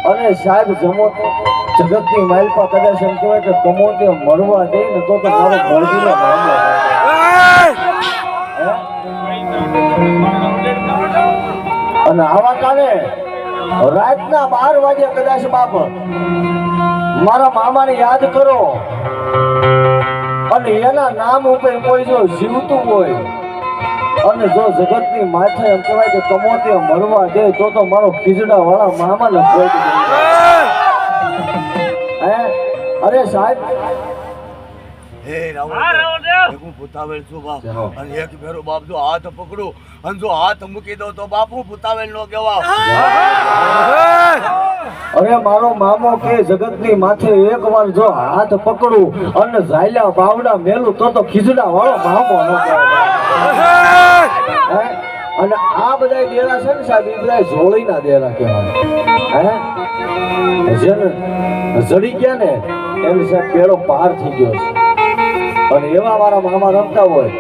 અને સાહેબ જમો જગતની માલપા કદાચ એમ કહેવાય કે કમો તે મરવા દે ને તો મારો ભરતીનો મામલો અને આવા કાલે રાતના 12 વાગે કદાચ બાપ મારા મામાને યાદ કરો અને એના નામ ઉપર કોઈ જો જીવતું હોય અને જો જગતની માથે એમ કહેવાય કે કમોતે મરવા દે તો મારો ખીજડા વાળા મામાને કોઈ અરે સાહેબ હે રાવણ હું ભૂતાવેલ છું બાપ અને એક ફેરો બાપ જો હાથ પકડું અને જો હાથ મૂકી દો તો બાપ હું ભૂતાવેલ નો કહેવા અરે મારો મામો કે જગતની માથે એકવાર જો હાથ પકડું અને ઝાલ્યા બાવડા મેલું તો ખીજડા વાળો મામો ન કહેવાય અને આ બધા દેરા છે ને સાહેબ એ બધા જોડીના દેરા કહેવાય જેને જડી ગયા ને એની સાહેબ પેલો પાર થઈ ગયો છે અને એવા મારા મામા રમતા હોય